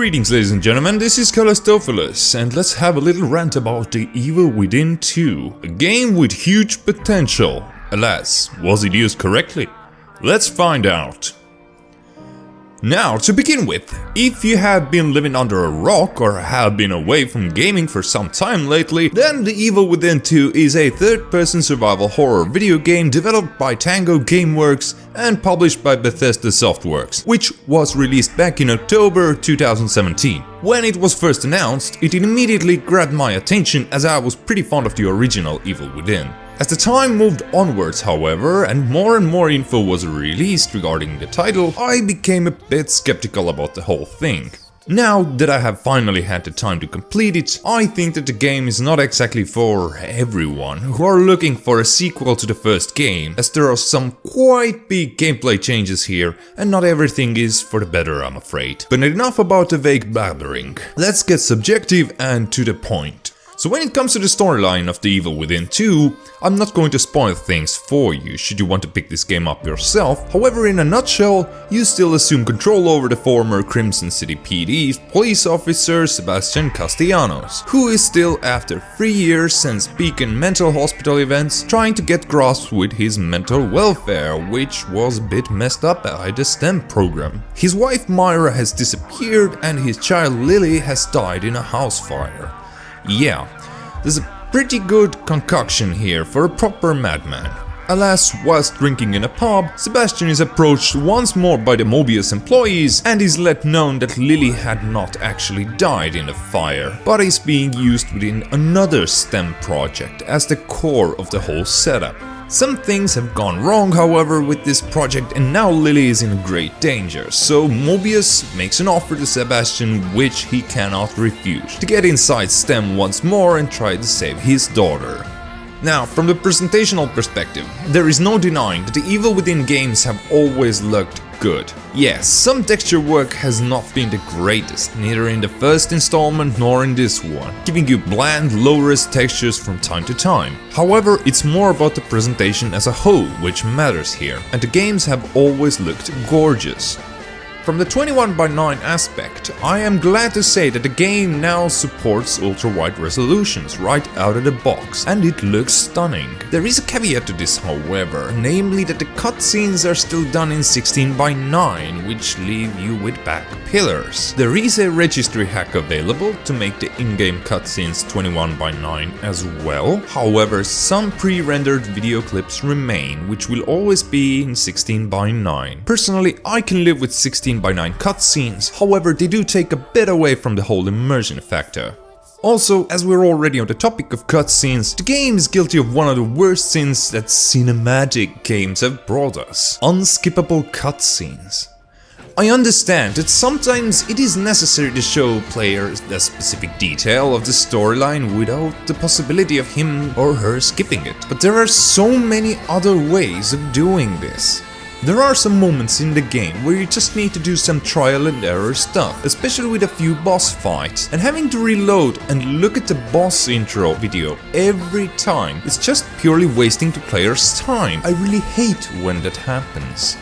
Greetings ladies and gentlemen, this is Callistophilus, and let's have a little rant about The Evil Within 2, a game with huge potential. Alas, was it used correctly? Let's find out. Now, to begin with, if you have been living under a rock or have been away from gaming for some time lately, then The Evil Within 2 is a third-person survival horror video game developed by Tango Gameworks and published by Bethesda Softworks, which was released back in October 2017. When it was first announced, it immediately grabbed my attention as I was pretty fond of the original Evil Within. As the time moved onwards, however, and more info was released regarding the title, I became a bit skeptical about the whole thing. Now that I have finally had the time to complete it, I think that the game is not exactly for everyone who are looking for a sequel to the first game, as there are some quite big gameplay changes here, and not everything is for the better, I'm afraid. But enough about the vague blabbering. Let's get subjective and to the point. So when it comes to the storyline of The Evil Within 2, I'm not going to spoil things for you should you want to pick this game up yourself. However, in a nutshell, you still assume control over the former Crimson City PD's police officer Sebastian Castellanos, who is still, after 3 years since Beacon mental hospital events, trying to get grasp with his mental welfare, which was a bit messed up by the STEM program. His wife Myra has disappeared and his child Lily has died in a house fire. Yeah, there's a pretty good concoction here for a proper madman. Alas, whilst drinking in a pub, Sebastian is approached once more by the Mobius employees and is let known that Lily had not actually died in the fire, but is being used within another STEM project as the core of the whole setup. Some things have gone wrong, however, with this project, and now Lily is in great danger, so Mobius makes an offer to Sebastian which he cannot refuse, to get inside STEM once more and try to save his daughter. Now, from the presentational perspective, there is no denying that the Evil Within games have always looked good. Yes, some texture work has not been the greatest, neither in the first installment nor in this one, giving you bland, low-res textures from time to time. However, it's more about the presentation as a whole which matters here, and the games have always looked gorgeous. From the 21:9 aspect, I am glad to say that the game now supports ultra-wide resolutions right out of the box, and it looks stunning. There is a caveat to this, however, namely that the cutscenes are still done in 16:9, which leave you with back pillars. There is a registry hack available to make the in-game cutscenes 21:9 as well, however some pre-rendered video clips remain, which will always be in 16:9. Personally, I can live with 16:9 cutscenes, however they do take a bit away from the whole immersion factor. Also, as we're already on the topic of cutscenes, the game is guilty of one of the worst sins that cinematic games have brought us: unskippable cutscenes. I understand that sometimes it is necessary to show players the specific detail of the storyline without the possibility of him or her skipping it, but there are so many other ways of doing this. There are some moments in the game where you just need to do some trial and error stuff, especially with a few boss fights, and having to reload and look at the boss intro video every time is just purely wasting the player's time. I really hate when that happens.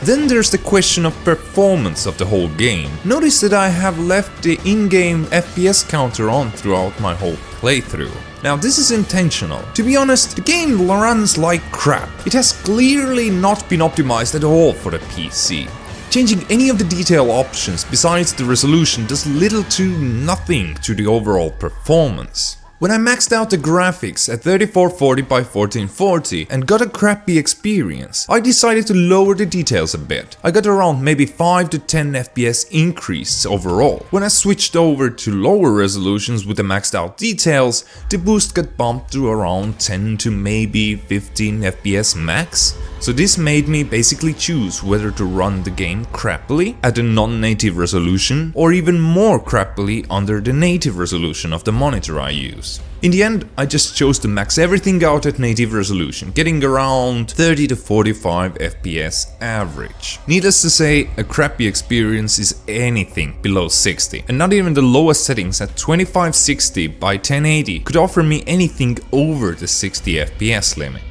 Then there's the question of performance of the whole game. Notice that I have left the in-game FPS counter on throughout my whole playthrough. Now this is intentional. To be honest, the game runs like crap. It has clearly not been optimized at all for the PC. Changing any of the detail options besides the resolution does little to nothing to the overall performance. When I maxed out the graphics at 3440 by 1440 and got a crappy experience, I decided to lower the details a bit. I got around maybe 5 to 10 FPS increase overall. When I switched over to lower resolutions with the maxed out details, the boost got bumped to around 10 to maybe 15 FPS max. So this made me basically choose whether to run the game crappily at a non-native resolution or even more crappily under the native resolution of the monitor I use. In the end, I just chose to max everything out at native resolution, getting around 30 to 45 FPS average. Needless to say, a crappy experience is anything below 60, and not even the lowest settings at 2560 by 1080 could offer me anything over the 60 FPS limit.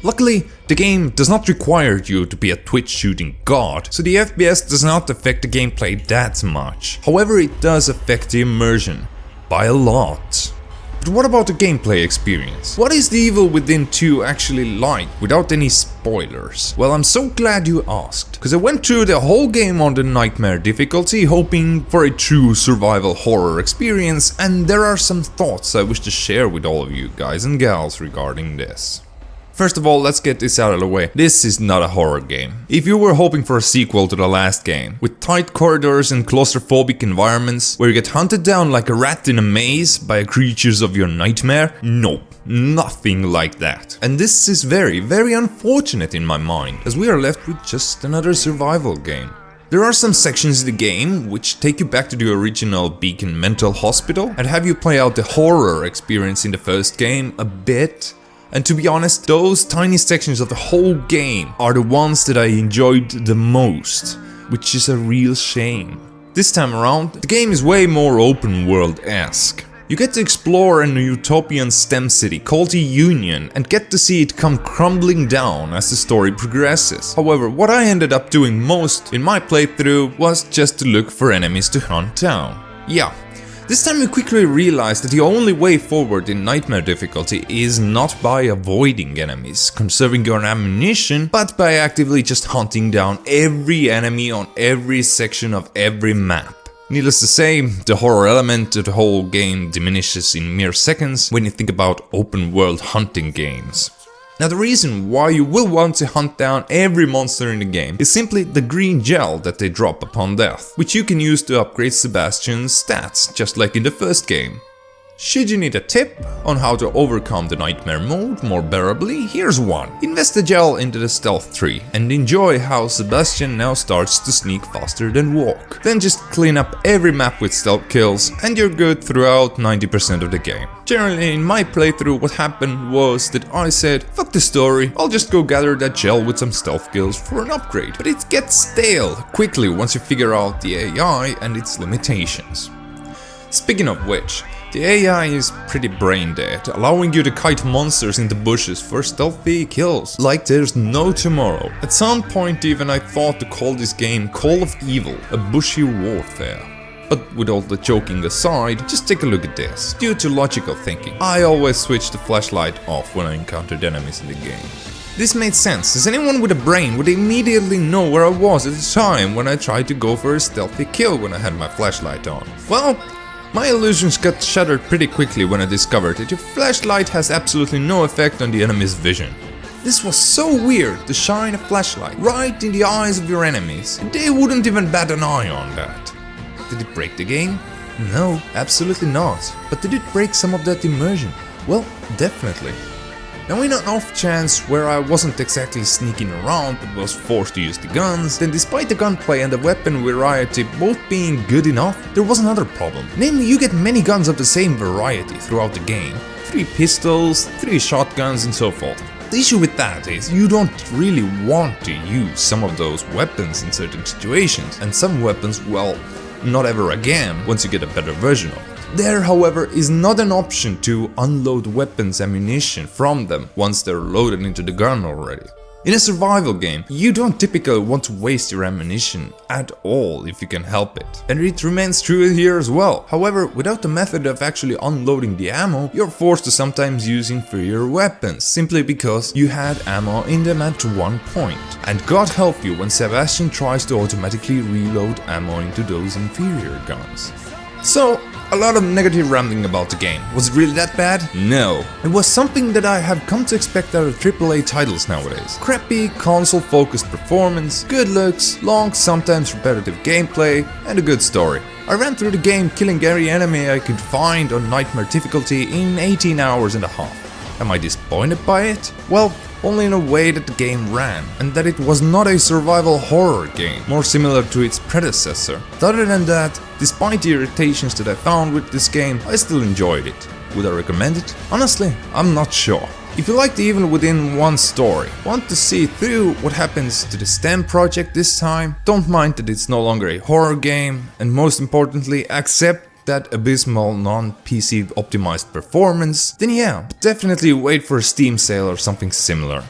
Luckily, The game does not require you to be a Twitch shooting god, so the FPS does not affect the gameplay that much. However, it does affect the immersion by a lot. But what about the gameplay experience? What is The Evil Within 2 actually like, without any spoilers? Well, I'm so glad you asked, because I went through the whole game on the Nightmare difficulty, hoping for a true survival horror experience, and there are some thoughts I wish to share with all of you guys and gals regarding this. First of all, let's get this out of the way. This is not a horror game. If you were hoping for a sequel to the last game, with tight corridors and claustrophobic environments, where you get hunted down like a rat in a maze by creatures of your nightmare, nope. Nothing like that. And this is very, very unfortunate in my mind, as we are left with just another survival game. There are some sections in the game which take you back to the original Beacon Mental Hospital and have you play out the horror experience in the first game a bit. And to be honest, those tiny sections of the whole game are the ones that I enjoyed the most, which is a real shame. This time around, the game is way more open world-esque. You get to explore a utopian STEM city called the Union and get to see it come crumbling down as the story progresses. However, what I ended up doing most in my playthrough was just to look for enemies to hunt down. Yeah. This time you quickly realize that the only way forward in Nightmare difficulty is not by avoiding enemies, conserving your ammunition, but by actively just hunting down every enemy on every section of every map. Needless to say, the horror element of the whole game diminishes in mere seconds when you think about open world hunting games. Now the reason why you will want to hunt down every monster in the game is simply the green gel that they drop upon death, which you can use to upgrade Sebastian's stats, just like in the first game. Should you need a tip on how to overcome the Nightmare mode more bearably, here's one. Invest the gel into the stealth tree and enjoy how Sebastian now starts to sneak faster than walk. Then just clean up every map with stealth kills and you're good throughout 90% of the game. Generally in my playthrough what happened was that I said, fuck the story, I'll just go gather that gel with some stealth kills for an upgrade. But it gets stale quickly once you figure out the AI and its limitations. Speaking of which, the AI is pretty brain dead, allowing you to kite monsters into bushes for stealthy kills, like there's no tomorrow. At some point even I thought to call this game Call of Evil, a bushy warfare. But with all the joking aside, just take a look at this. Due to logical thinking, I always switch the flashlight off when I encountered enemies in the game. This made sense, as anyone with a brain would immediately know where I was at the time when I tried to go for a stealthy kill when I had my flashlight on. Well, my illusions got shattered pretty quickly when I discovered that your flashlight has absolutely no effect on the enemy's vision. This was so weird to shine a flashlight right in the eyes of your enemies, and they wouldn't even bat an eye on that. Did it break the game? No, absolutely not. But did it break some of that immersion? Well, definitely. Now in an off chance where I wasn't exactly sneaking around but was forced to use the guns, then despite the gunplay and the weapon variety both being good enough, there was another problem. Namely, you get many guns of the same variety throughout the game. 3 pistols, 3 shotguns and so forth. The issue with that is you don't really want to use some of those weapons in certain situations, and some weapons, well, not ever again once you get a better version of it. There, however, is not an option to unload weapons ammunition from them once they're loaded into the gun already. In a survival game, you don't typically want to waste your ammunition at all if you can help it. And it remains true here as well. However, without the method of actually unloading the ammo, you're forced to sometimes use inferior weapons, simply because you had ammo in them at one point. And God help you when Sebastian tries to automatically reload ammo into those inferior guns. So, a lot of negative rambling about the game. Was it really that bad? No. It was something that I have come to expect out of AAA titles nowadays. Crappy, console-focused performance, good looks, long, sometimes repetitive gameplay, and a good story. I ran through the game killing every enemy I could find on Nightmare difficulty in 18 hours and a half. Am I disappointed by it? Well, only in a way that the game ran, and that it was not a survival horror game, more similar to its predecessor. But other than that, despite the irritations that I found with this game, I still enjoyed it. Would I recommend it? Honestly, I'm not sure. If you like the Evil Within 1 story, want to see through what happens to the STEM project this time, don't mind that it's no longer a horror game, and most importantly, accept that abysmal non-PC optimized performance, then yeah, definitely wait for a Steam sale or something similar.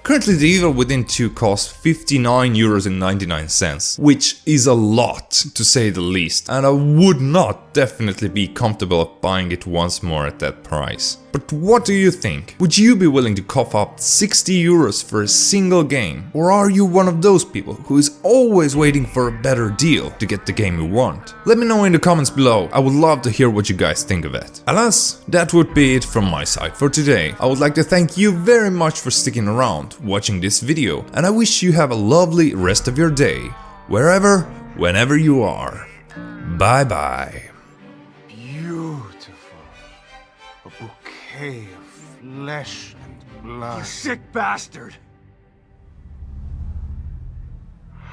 Currently the Evil Within 2 costs €59.99, which is a lot to say the least, and I would not definitely be comfortable of buying it once more at that price. But what do you think? Would you be willing to cough up €60 for a single game? Or are you one of those people who is always waiting for a better deal to get the game you want? Let me know in the comments below, I would love to hear what you guys think of it. Alas, that would be it from my side for today. I would like to thank you very much for sticking around, watching this video, and I wish you have a lovely rest of your day, wherever, whenever you are. Bye bye. Beautiful. A bouquet of flesh and blood. You sick bastard!